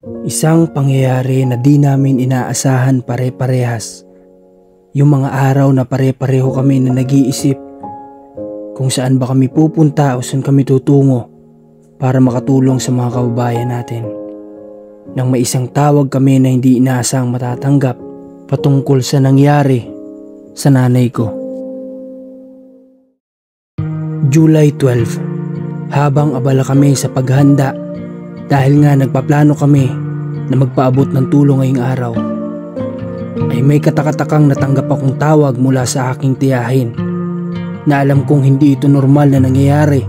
Isang pangyayari na di namin inaasahan pare-parehas. Yung mga araw na pare-pareho kami na nag-iisip kung saan ba kami pupunta o saan kami tutungo para makatulong sa mga kababayan natin. Nang may isang tawag kami na hindi inaasang matatanggap patungkol sa nangyari sa nanay ko. July 12. Habang abala kami sa paghanda dahil nga nagpaplano kami na magpaabot ng tulong ngayong araw, ay may katakatakang natanggap akong tawag mula sa aking tiyahin na alam kong hindi ito normal na nangyayari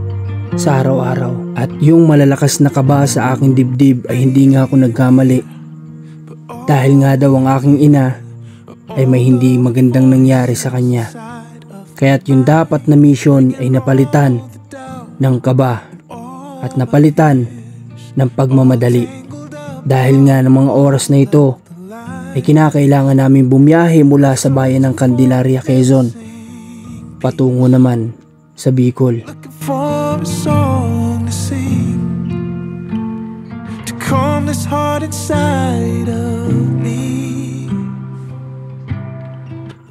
sa araw-araw. At yung malalakas na kaba sa aking dibdib ay hindi nga ako nagkamali, dahil nga daw ang aking ina ay may hindi magandang nangyari sa kanya. Kaya't yung dapat na mission ay napalitan ng kaba at napalitan ng pagmamadali. Dahil nga ng mga oras na ito ay kinakailangan namin bumiyahe mula sa bayan ng Candelaria, Quezon patungo naman sa Bicol.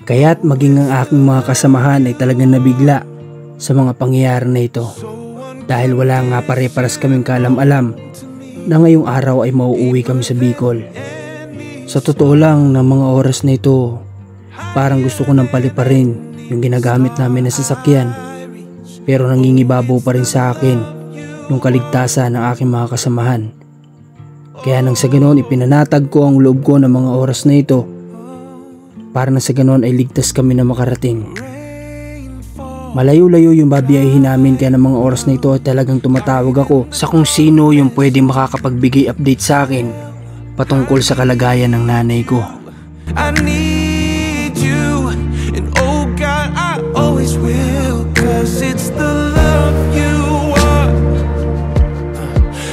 Kaya't maging ang aking mga kasamahan ay talagang nabigla sa mga pangyayari na ito, dahil wala nga pare-paras kaming kaalam-alam na ngayong araw ay mauuwi kami sa Bicol. Sa totoo lang, ng mga oras na ito, parang gusto ko nang paliparin yung ginagamit namin na sasakyan, pero nangingibabaw pa rin sa akin yung kaligtasan ng aking mga kasamahan. Kaya nang sa ganoon, ipinanatag ko ang loob ko ng mga oras na ito para na sa ganoon ay ligtas kami na makarating. Malayo-layo yung babiyahin namin, kaya ng mga oras na ito ay talagang tumatawag ako sa kung sino yung pwede makakapagbigay update sa akin patungkol sa kalagayan ng nanay ko. I need you, and oh God, I always will, cause it's the love you are,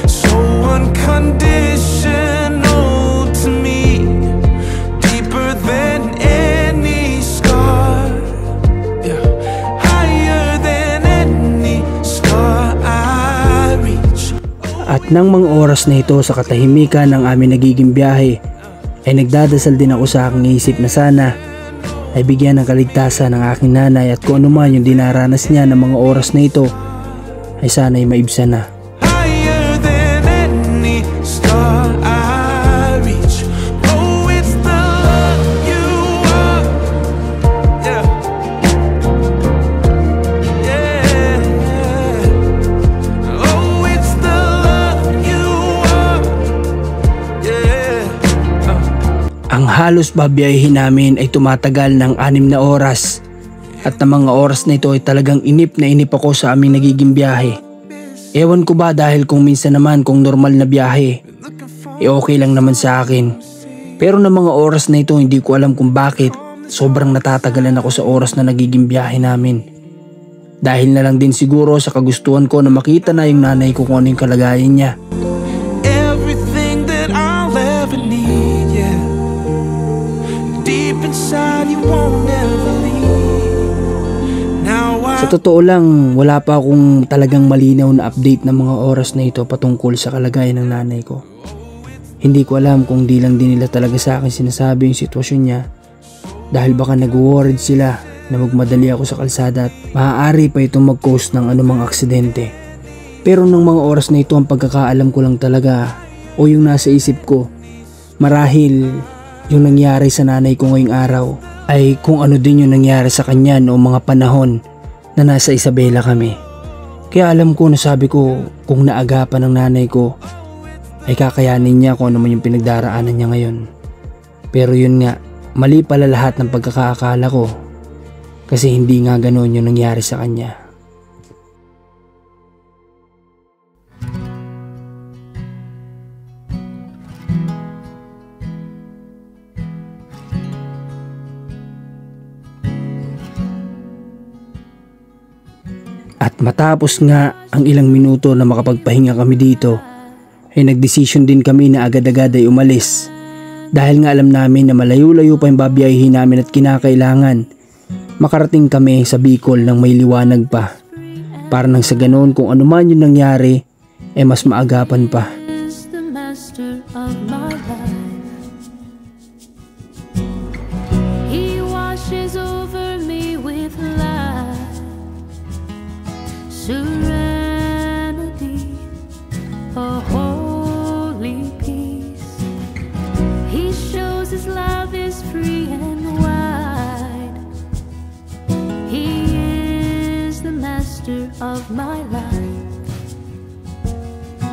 so unconditional to me, deeper than any scar, yeah. At nang mga oras na ito, sa katahimikan ng aming nagiging biyahe, ay nagdadasal din ako sa aking isip na sana ay bigyan ng kaligtasan ng aking nanay, at kung ano man yung dinaranas niya ng mga oras na ito ay sana ay maibsan na. Ang halos babiyahin namin ay tumatagal ng 6 na oras, at ng mga oras na ito ay talagang inip na inip ako sa aming nagiging biyahe. Ewan ko ba, dahil kung minsan naman kung normal na biyahe, okay lang naman sa akin. Pero ng mga oras na ito, hindi ko alam kung bakit sobrang natatagalan ako sa oras na nagiging biyahe namin. Dahil na lang din siguro sa kagustuhan ko na makita na yung nanay ko kung ano yung kalagayan niya. Sa totoo lang, wala pa akong talagang malinaw na update ng mga oras na ito patungkol sa kalagayan ng nanay ko. Hindi ko alam kung di lang din nila talaga sa akin sinasabi yung sitwasyon niya, dahil baka nag-worried sila na magmadali ako sa kalsada at maaari pa itong mag-cause ng anumang aksidente. Pero ng mga oras na ito, ang pagkakaalam ko lang talaga o yung nasa isip ko, marahil yung nangyari sa nanay ko ngayong araw ay kung ano din yung nangyari sa kanya noong mga panahon na nasa Isabela kami. Kaya alam ko, nasabi ko, kung naagapan ng nanay ko ay kakayanin niya kung ano man yung pinagdaraanan niya ngayon. Pero yun nga, mali pala lahat ng pagkakaakala ko, kasi hindi nga ganoon yung nangyari sa kanya. At matapos nga ang ilang minuto na makapagpahinga kami dito, ay nagdesisyon din kami na agad-agad ay umalis. Dahil nga alam namin na malayo-layo pa yung babiyahin namin at kinakailangan makarating kami sa Bicol nang may liwanag pa. Para nang sa ganoon, kung ano man yung nangyari, mas maagapan pa. my life. He washes over me with light, serenity, a holy peace. He shows his love is free and wide. He is the master of my life.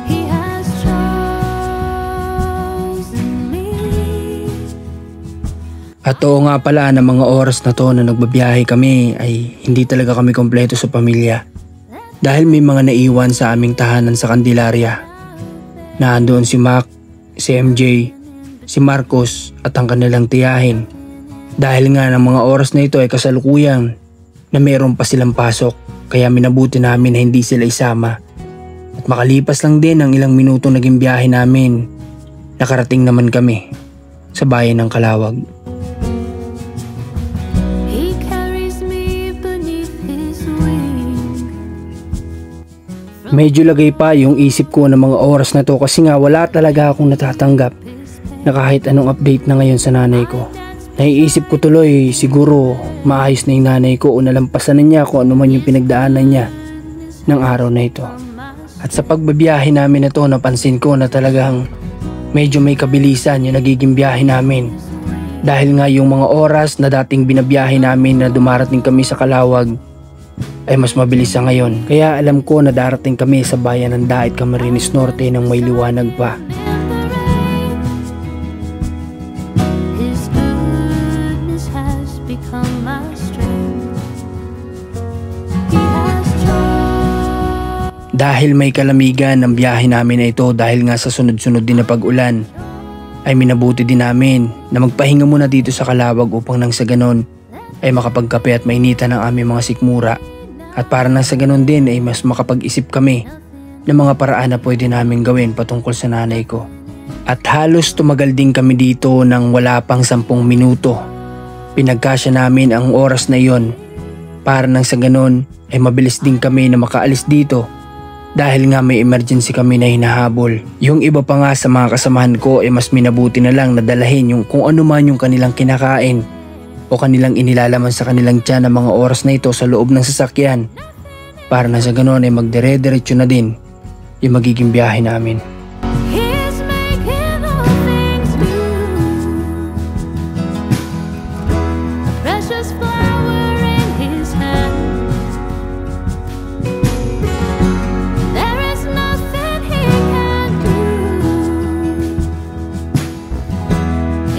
He has chosen me. At oo nga pala na mga oras na to na nagbabiyahe kami ay hindi talaga kami kompleto sa pamilya. Dahil may mga naiwan sa aming tahanan sa Candelaria. Naandoon si Mac, si MJ, si Marcos at ang kanilang tiyahin. Dahil nga ng mga oras na ito ay kasalukuyang na mayroon pa silang pasok, kaya minabuti namin na hindi sila isama. At makalipas lang din ang ilang minutong naging biyahe namin, nakarating naman kami sa bayan ng Calawag. He carries me beneath his wing. Medyo lagay pa yung isip ko ng mga oras na to kasi nga wala talaga akong natatanggap na kahit anong update na ngayon sa nanay ko. Naiisip ko tuloy siguro maayos na yung nanay ko o nalampasan na niya kung ano man yung pinagdaanan niya ng araw na ito. At sa pagbabiyahe namin na to, napansin ko na talagang medyo may kabilisan yung nagiging biyahe namin. Dahil nga yung mga oras na dating binabiyahe namin na dumarating kami sa Calawag ay mas mabilis sa ngayon. Kaya alam ko na darating kami sa bayan ng Dait, Camarines Norte nang may liwanag pa. His goodness has become my strength. He has Dahil may kalamigan ng biyahe namin na ito dahil nga sa sunod-sunod din na pag-ulan, ay minabuti din namin na magpahinga muna dito sa Calawag upang nang sa ganon ay makapagkape at mainitan ang aming mga sikmura. At para nang sa ganon din ay mas makapag-isip kami ng mga paraan na pwede namin gawin patungkol sa nanay ko. At halos tumagal din kami dito ng wala pang 10 minuto. Pinagkasya namin ang oras na iyon para nang sa ganon ay mabilis din kami na makaalis dito. Dahil nga may emergency kami na hinahabol. Yung iba pa nga sa mga kasamahan ko ay mas minabuti na lang na dalahin yung kung ano man yung kanilang kinakain o kanilang inilalaman sa kanilang tiyan ng mga oras na ito sa loob ng sasakyan. Para na sa ganoon ay magdire-diretso na din yung magiging biyahe namin. He's making all things new. A precious flower in his hand. There is nothing he can do.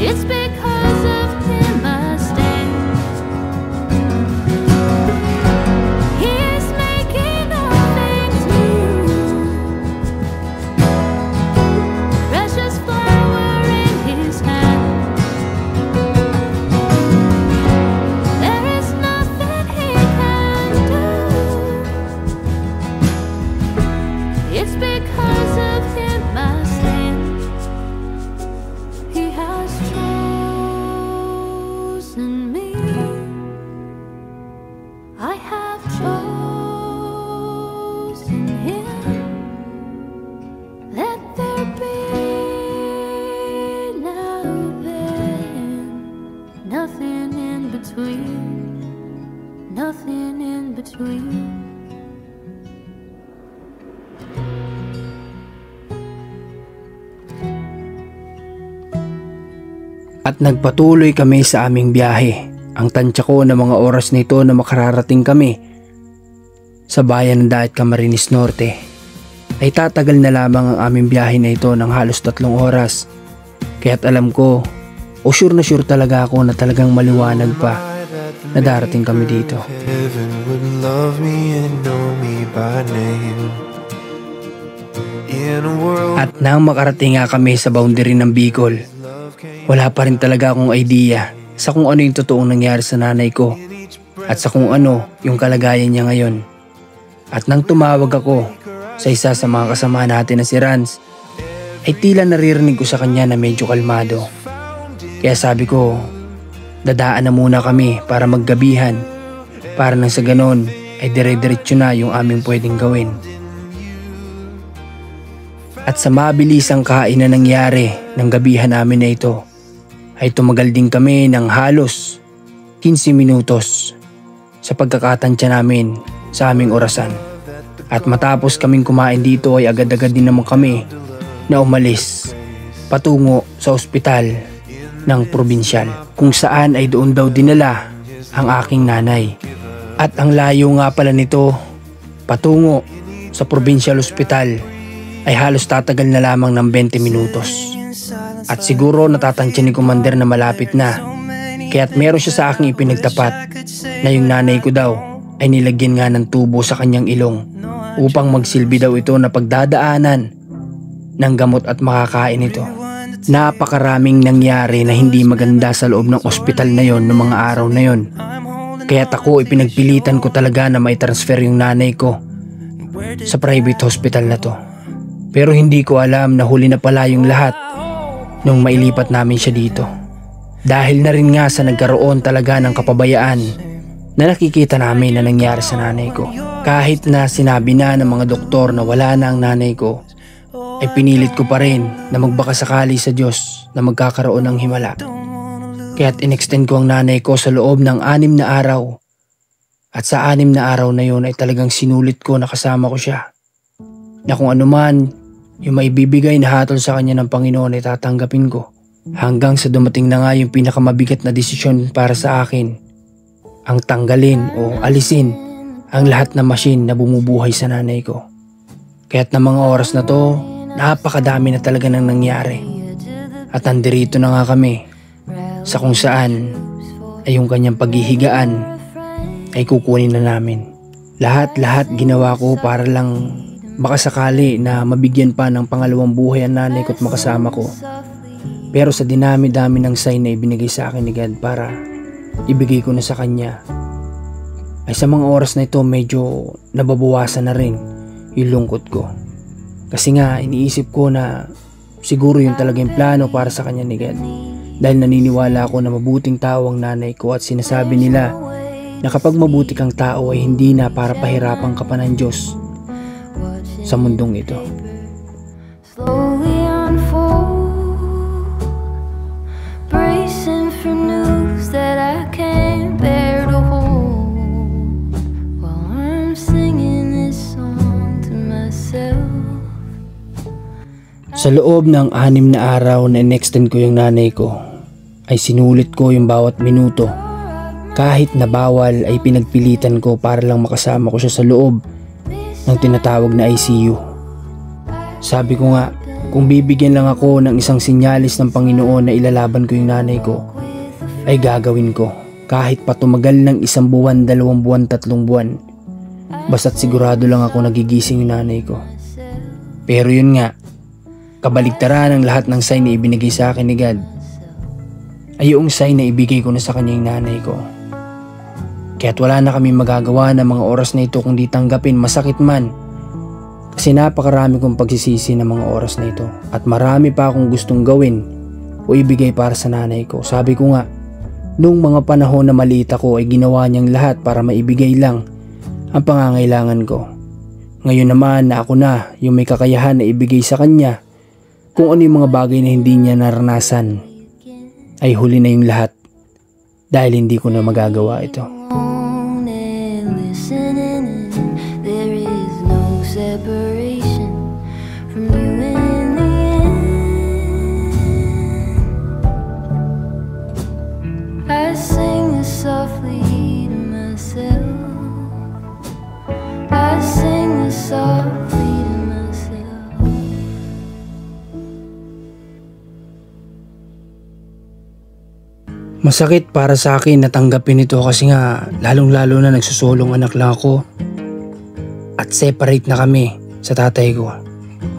It's because of him I stand. He's making all things new. Precious flower in his hand. There is nothing he can do. It's because of him I stand. He has chosen me. I have chosen him. Let there be now then, nothing in between, nothing in between. At nagpatuloy kami sa aming biyahe. Ang tansya ko na mga oras na ito na makararating kami sa bayan ng Dait, Camarines Norte ay tatagal na lamang ang aming biyahe na ito ng halos 3 oras. Kaya't alam ko o sure na sure talaga ako na talagang maliwanag pa na darating kami dito. Heaven would love me and know me by name. In a world At nang makarating nga kami sa boundary ng Bicol, wala pa rin talaga akong idea sa kung ano yung totoong nangyari sa nanay ko at sa kung ano yung kalagayan niya ngayon. At nang tumawag ako sa isa sa mga kasama natin na si Rans, ay tila naririnig ko sa kanya na medyo kalmado. Kaya sabi ko, dadaan na muna kami para maggabihan, para nang sa ganon ay dire-diretso na yung aming pwedeng gawin. At sa mabilisang kain na nangyari ng gabihan namin na ito, ay tumagal din kami ng halos 15 minutos sa pagkakatansya namin sa aming orasan. At matapos kaming kumain dito ay agad-agad din naman kami na umalis patungo sa ospital ng probinsyal, kung saan ay doon daw dinala ang aking nanay. At ang layo nga pala nito patungo sa provincial hospital ay halos tatagal na lamang ng 20 minutos. At siguro natatansya ni Commander na malapit na, kaya't meron siya sa aking ipinagtapat na yung nanay ko daw ay nilagyan nga ng tubo sa kanyang ilong upang magsilbi daw ito na pagdadaanan ng gamot at makakain ito. Napakaraming nangyari na hindi maganda sa loob ng ospital na yon noong mga araw na yon. Kaya't ako ipinagpilitan ko talaga na may transfer yung nanay ko sa private hospital na to. Pero hindi ko alam na huli na pala yung lahat nung mailipat namin siya dito. Dahil na rin nga sa nagkaroon talaga ng kapabayaan na nakikita namin na nangyari sa nanay ko. Kahit na sinabi na ng mga doktor na wala na ang nanay ko, ay pinilit ko pa rin na magbakasakali sa Diyos na magkakaroon ng himala. Kaya't inextend ko ang nanay ko sa loob ng 6 na araw. At sa 6 na araw na yun ay talagang sinulit ko na kasama ko siya. Na kung anuman yung maibibigay na hatol sa kanya ng Panginoon ay tatanggapin ko. Hanggang sa dumating na nga yung pinakamabigat na desisyon para sa akin. Ang tanggalin o alisin ang lahat ng machine na bumubuhay sa nanay ko. Kaya't na mga oras na to, napakadami na talaga nang nangyari. At nandirito na nga kami sa kung saan ay yung kanyang paghihigaan ay kukunin na namin. Lahat ginawa ko para lang baka sakali na mabigyan pa ng pangalawang buhay ang nanay ko at makasama ko. Pero sa dinami-dami ng sign na ibinigay sa akin ni God para ibigay ko na sa kanya, ay sa mga oras na ito medyo nababawasan na rin yung lungkot ko. Kasi nga iniisip ko na siguro yung talaga yung plano para sa kanya ni God. Dahil naniniwala ako na mabuting tao ang nanay ko at sinasabi nila na kapag mabuti kang tao ay hindi na para pahirapan ka pa ng Diyos sa mundong ito. Slowly unfold, bracing for news that I can't bear to hold, while I'm singing this song to myself. Sa loob ng 6 na araw na in-extend ko yung nanay ko, ay sinulit ko yung bawat minuto. Kahit na bawal ay pinagpilitan ko para lang makasama ko siya sa loob ng tinatawag na ICU. Sabi ko nga, kung bibigyan lang ako ng isang sinyalis ng Panginoon na ilalaban ko yung nanay ko, ay gagawin ko. Kahit pa tumagal ng 1 buwan, 2 buwan, 3 buwan. Basta't sigurado lang ako nagigising yung nanay ko. Pero yun nga, kabaligtaran ng lahat ng sign na ibinigay sa akin ni God, ay yung sign na ibigay ko na sa kanya yung nanay ko. Kaya't wala na kami magagawa ng mga oras na ito kundi tanggapin, masakit man. Kasi napakarami kong pagsisisi ng mga oras na ito. At marami pa akong gustong gawin o ibigay para sa nanay ko. Sabi ko nga, nung mga panahon na maliit ako ay ginawa niyang lahat para maibigay lang ang pangangailangan ko. Ngayon naman na ako na yung may kakayahan na ibigay sa kanya kung ano yung mga bagay na hindi niya naranasan, ay huli na yung lahat dahil hindi ko na magagawa ito. There is no separation from you in the end. I sing this softly to myself. I sing this softly to myself. Masakit para sa akin na tanggapin ito kasi nga lalong-lalo na nagsusulong anak lang ako. At separate na kami sa tatay ko.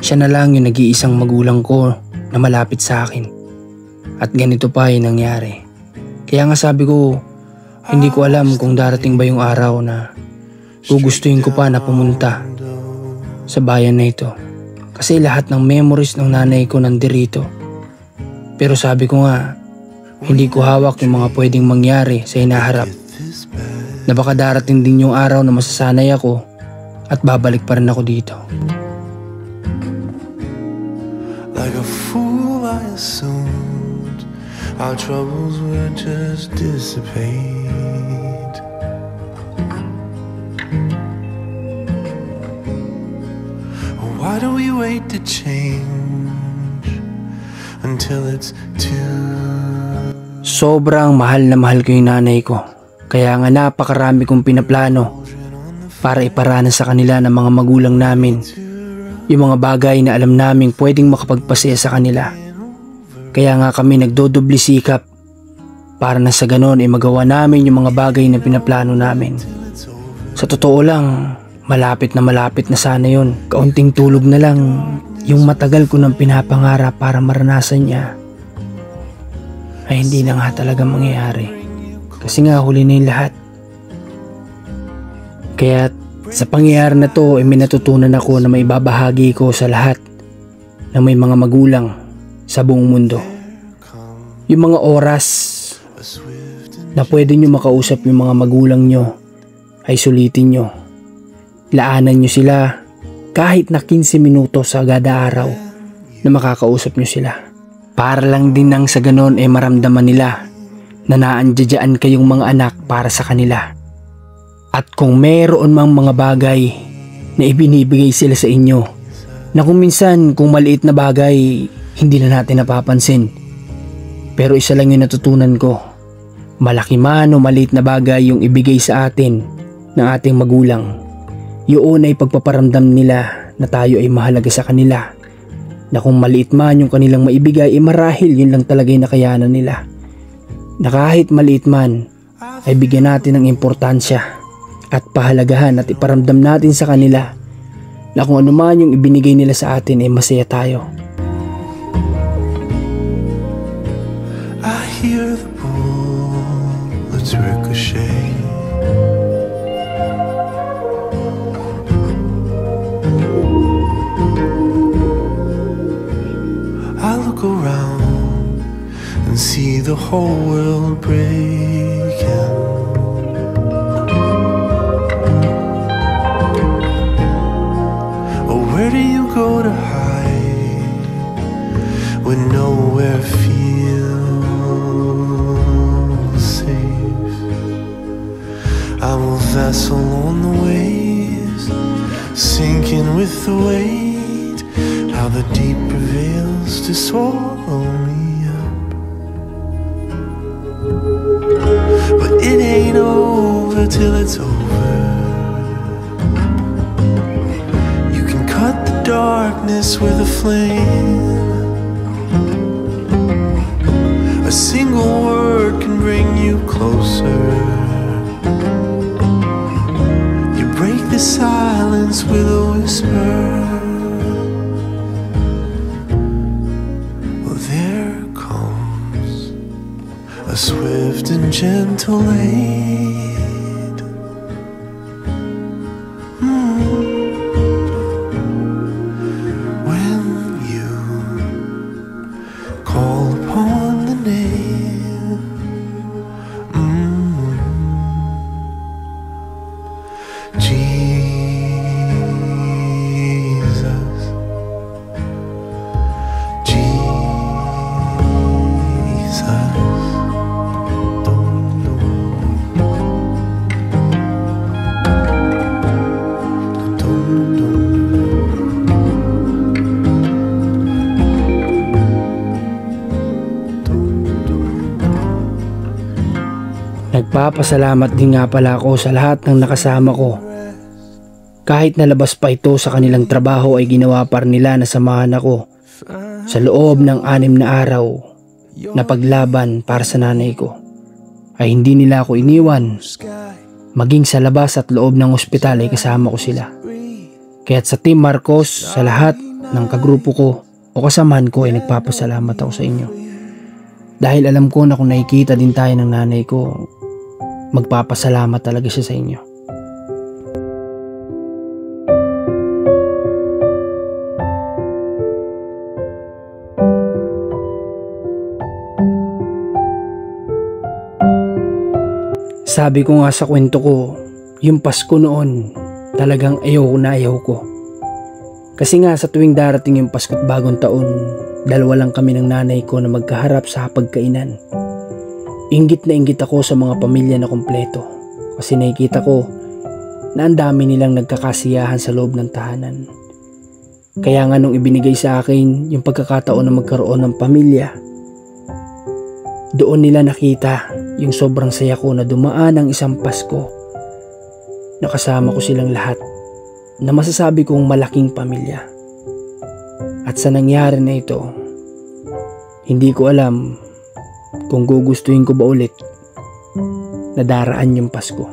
Siya na lang yung nag-iisang magulang ko na malapit sa akin. At ganito pa yung nangyari. Kaya nga sabi ko, hindi ko alam kung darating ba yung araw na gugustuhin ko pa na pumunta sa bayan na ito. Kasi lahat ng memories ng nanay ko nandirito. Pero sabi ko nga, hindi ko hawak yung mga pwedeng mangyari sa hinaharap. Na baka darating din yung araw na masasanay ako at babalik pa rin ako dito. assumed our troubles would just dissipate. Why do we wait to change until it's too... Sobrang mahal na mahal ko yung nanay ko. Kaya nga napakarami kong pinaplano para iparana sa kanila ng mga magulang namin yung mga bagay na alam naming pwedeng makapagpasaya sa kanila. Kaya nga kami nagdodobli sikap para na sa ganon ay magawa namin yung mga bagay na pinaplano namin. Sa totoo lang, malapit na sana yun. Kaunting tulog na lang yung matagal ko nang pinapangarap para maranasan niya ay hindi na nga talaga mangyayari. Kasi nga huli na yung lahat. Kaya sa pangyayari na to ay may natutunan ako na may babahagi ko sa lahat na may mga magulang sa buong mundo. Yung mga oras na pwede nyo makausap yung mga magulang nyo ay sulitin nyo. Laanan nyo sila kahit na 15 minutos sa kada araw na makakausap nyo sila. Para lang din nang sa ganon ay maramdaman nila na naandyadyan kayong mga anak para sa kanila. At kung meron mang mga bagay na ibinibigay sila sa inyo na kung minsan kung maliit na bagay hindi na natin napapansin. Pero isa lang yung natutunan ko. Malaki man o maliit na bagay yung ibigay sa atin ng ating magulang. Yun ay pagpaparamdam nila na tayo ay mahalaga sa kanila. Na kung maliit man yung kanilang maibigay ay marahil yun lang talaga yung nakayanan nila. Na kahit maliit man ay bigyan natin ng importansya at pahalagahan at iparamdam natin sa kanila na kung ano man yung ibinigay nila sa atin ay masaya tayo. I hear the bullets ricochet. I look around and see the whole world breaking. Oh, where do you go to hide when nowhere feels safe? I'm a vessel on the waves, sinking with the weight. How the deep prevails to swallow me up. But it ain't over till it's over. You can cut the darkness with a flame. A single word can bring you closer. You break the silence with a whisper. A swift and gentle aid. When you call upon the name, Jesus, Jesus. Nagpapasalamat din nga pala ako sa lahat ng nakasama ko. Kahit nalabas pa ito sa kanilang trabaho ay ginawa pa rin nila na samahan ako sa loob ng 6 na araw na paglaban para sa nanay ko. Ay hindi nila ako iniwan. Maging sa labas at loob ng ospital ay kasama ko sila. Kaya't sa Team Marcos, sa lahat ng kagrupo ko o kasamahan ko ay nagpapasalamat ako sa inyo. Dahil alam ko na kung nakikita din tayo ng nanay ko, magpapasalamat talaga siya sa inyo. Sabi ko nga sa kwento ko, yung Pasko noon, talagang ayaw ko. Kasi nga sa tuwing darating yung Pasko at Bagong Taon, Dalawa lang kami ng nanay ko na magkaharap sa hapagkainan. Inggit na inggit ako sa mga pamilya na kumpleto kasi nakikita ko na ang dami nilang nagkakasiyahan sa loob ng tahanan. Kaya nga nung ibinigay sa akin yung pagkakataon na magkaroon ng pamilya, doon nila nakita yung sobrang saya ko na dumaan ang isang Pasko. Nakasama ko silang lahat na masasabi kong malaking pamilya. At sa nangyari na ito, hindi ko alam kung gugustuhin ko ba ulit na daraan yung Pasko.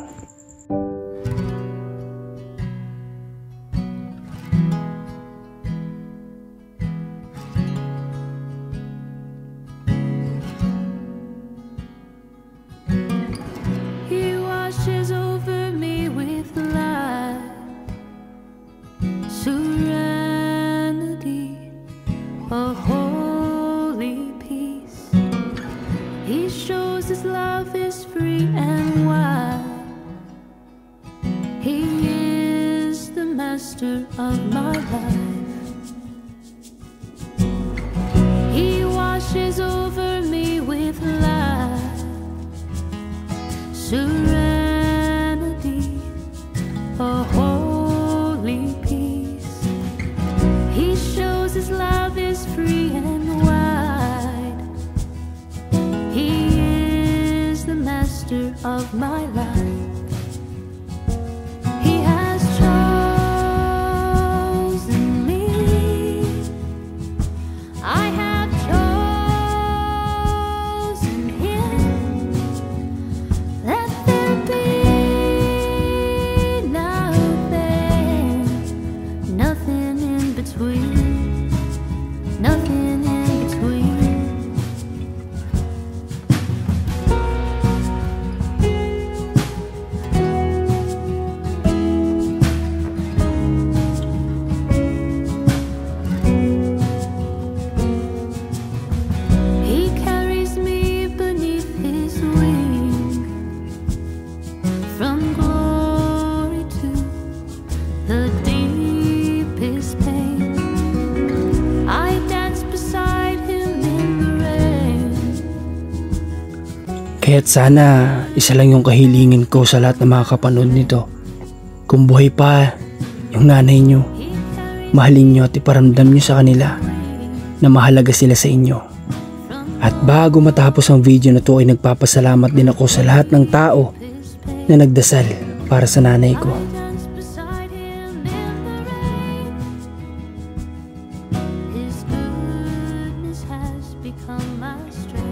He washes over me with light, serenity, a holy peace. He shows his love is free and wide. He is the master of my life. He washes over me with light, serenity, a holy peace. He shows his love is free and wide. He is the master of my life. He has chosen me. I have chosen him. Let there be nothing, nothing in between, nothing in between. He carries me beneath his wing, from glory to the deepest pain. I dance beside him in the rain. Kaya't sana isa lang yung kahilingin ko sa lahat ng mga kapanood nito. Kung buhay pa yung nanay nyo, He carries mahalin nyo at iparamdam nyo sa kanila na mahalaga sila sa inyo. At bago matapos ang video na to ay nagpapasalamat din ako sa lahat ng tao his pain. na nagdasal para sa nanay ko. I dance beside him in the rain. His goodness has become my strength.